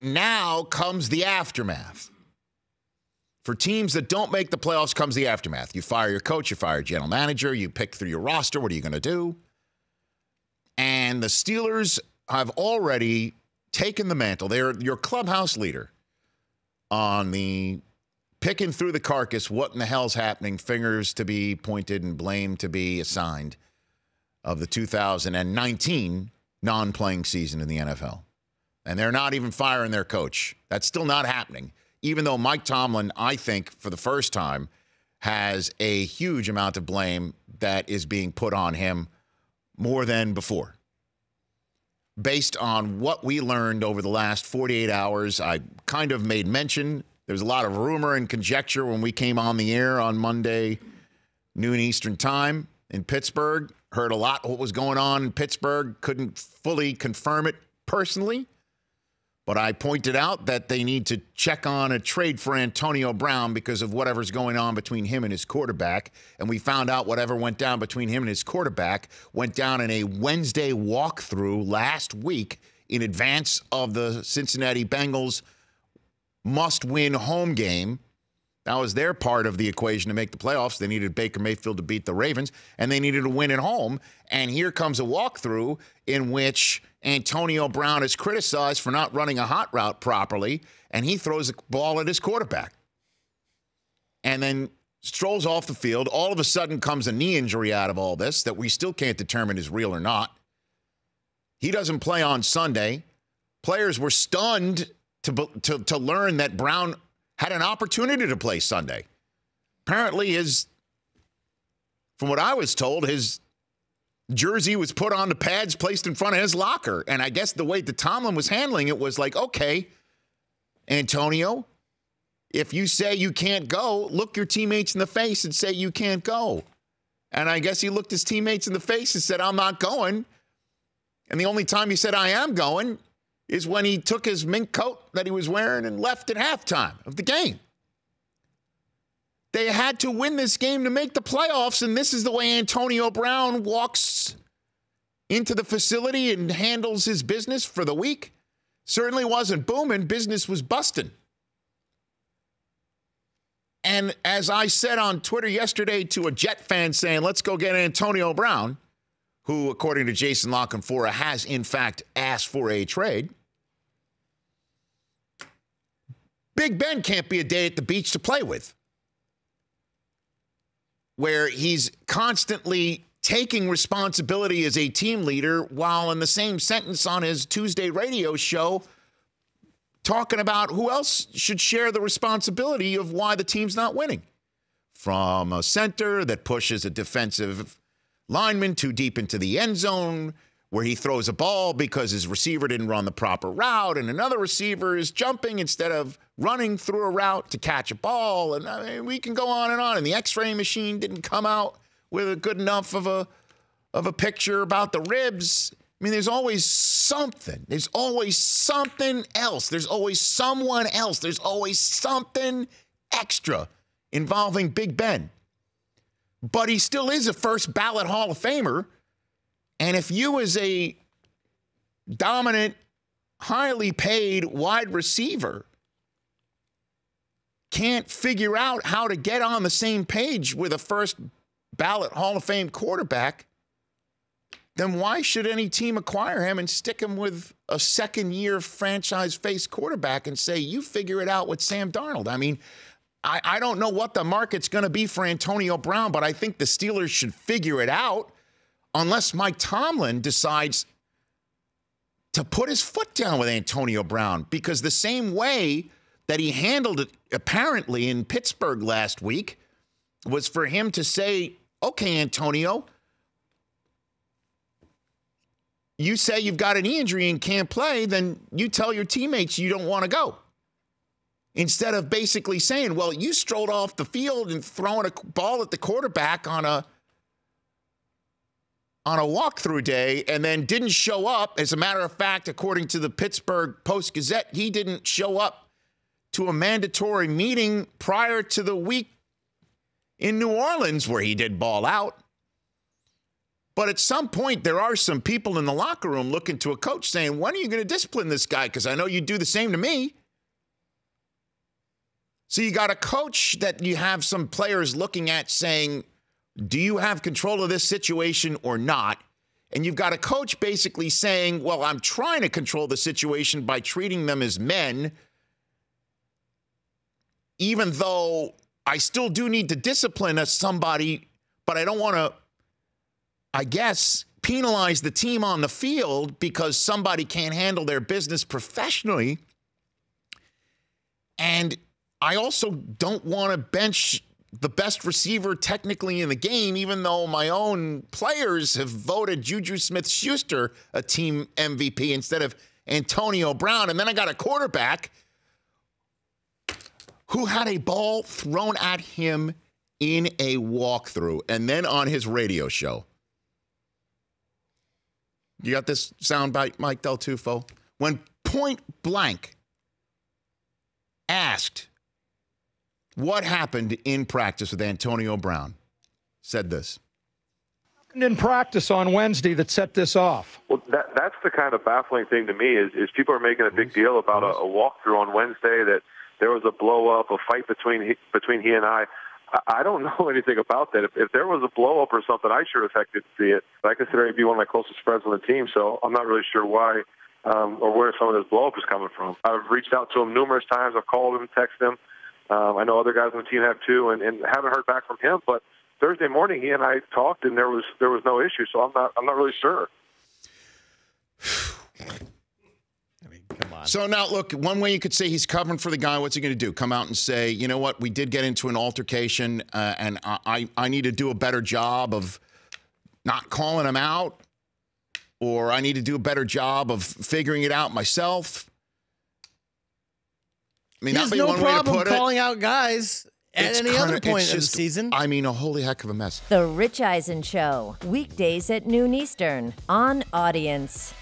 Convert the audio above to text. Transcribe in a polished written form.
now comes the aftermath. For teams that don't make the playoffs comes the aftermath. You fire your coach, you fire your general manager, you pick through your roster. What are you going to do? And the Steelers have already taken the mantle. They're your clubhouse leader on the picking through the carcass, what in the hell's happening, fingers to be pointed and blame to be assigned of the 2019 non-playing season in the NFL. And they're not even firing their coach. That's still not happening, even though Mike Tomlin, I think, for the first time, has a huge amount of blame that is being put on him more than before. Based on what we learned over the last 48 hours, I kind of made mention. There's a lot of rumor and conjecture when we came on the air on Monday, noon Eastern time in Pittsburgh. Heard a lot what was going on in Pittsburgh. Couldn't fully confirm it personally. But I pointed out that they need to check on a trade for Antonio Brown because of whatever's going on between him and his quarterback. And we found out whatever went down between him and his quarterback went down in a Wednesday walkthrough last week in advance of the Cincinnati Bengals must-win home game. That was their part of the equation to make the playoffs. They needed Baker Mayfield to beat the Ravens, and they needed to win at home. And here comes a walkthrough in which Antonio Brown is criticized for not running a hot route properly, and he throws the ball at his quarterback. And then strolls off the field. All of a sudden comes a knee injury out of all this that we still can't determine is real or not. He doesn't play on Sunday. Players were stunned to learn that Brown had an opportunity to play Sunday. Apparently from what I was told, his jersey was put on the pads placed in front of his locker. And I guess the way that Tomlin was handling it was like, okay, Antonio, if you say you can't go, look your teammates in the face and say you can't go. And I guess he looked his teammates in the face and said, I'm not going. And the only time he said, I am going, is when he took his mink coat that he was wearing and left at halftime of the game. They had to win this game to make the playoffs, and this is the way Antonio Brown walks into the facility and handles his business for the week. Certainly wasn't booming. Business was busting. And as I said on Twitter yesterday to a Jet fan saying, let's go get Antonio Brown, who, according to Jason La Canfora, has in fact asked for a trade, Big Ben can't be a day at the beach to play with, where he's constantly taking responsibility as a team leader while in the same sentence on his Tuesday radio show talking about who else should share the responsibility of why the team's not winning. From a center that pushes a defensive lineman too deep into the end zone, where he throws a ball because his receiver didn't run the proper route, and another receiver is jumping instead of running through a route to catch a ball. And I mean, we can go on. And the X-ray machine didn't come out with a good enough of a picture about the ribs. I mean, there's always something. There's always something else. There's always someone else. There's always something extra involving Big Ben. But he still is a first ballot Hall of Famer. And if you as a dominant, highly paid wide receiver can't figure out how to get on the same page with a first ballot Hall of Fame quarterback, then why should any team acquire him and stick him with a second-year franchise-face quarterback and say, you figure it out with Sam Darnold? I mean, I don't know what the market's going to be for Antonio Brown, but I think the Steelers should figure it out unless Mike Tomlin decides to put his foot down with Antonio Brown, because the same way that he handled it apparently in Pittsburgh last week was for him to say, okay, Antonio, you say you've got an knee injury and can't play, then you tell your teammates you don't want to go. Instead of basically saying, well, you strolled off the field and throwing a ball at the quarterback on a walkthrough day and then didn't show up. As a matter of fact, according to the Pittsburgh Post-Gazette, he didn't show up to a mandatory meeting prior to the week in New Orleans where he did ball out. But at some point, there are some people in the locker room looking to a coach saying, when are you going to discipline this guy? Because I know you do the same to me. So you got a coach that you have some players looking at saying, do you have control of this situation or not? And you've got a coach basically saying, well, I'm trying to control the situation by treating them as men, even though I still do need to discipline somebody, but I don't want to, I guess, penalize the team on the field because somebody can't handle their business professionally. And I also don't want to bench the best receiver technically in the game, even though my own players have voted Juju Smith-Schuster a team MVP instead of Antonio Brown. And then I got a quarterback who had a ball thrown at him in a walkthrough and then on his radio show. You got this soundbite, Mike Del Tufo? When point blank asked what happened in practice with Antonio Brown, said this. In practice on Wednesday that set this off. Well, that's the kind of baffling thing to me is people are making a big deal about a walkthrough on Wednesday, that there was a blow-up, a fight between he and I. I don't know anything about that. If there was a blow-up or something, I sure as heck didn't see it. But I consider it to be one of my closest friends on the team, so I'm not really sure why or where some of this blow-up is coming from. I've reached out to him numerous times. I've called him, texted him. I know other guys on the team have too, and haven't heard back from him. But Thursday morning, he and I talked, and there was no issue. So I'm not really sure. I mean, come on. So now, look, one way you could say he's covering for the guy. What's he going to do? Come out and say, you know what? We did get into an altercation, and I need to do a better job of not calling him out, or I need to do a better job of figuring it out myself. I mean, he has no problem calling out guys at any other point of the season. I mean, a holy heck of a mess. The Rich Eisen Show, weekdays at noon Eastern on Audience.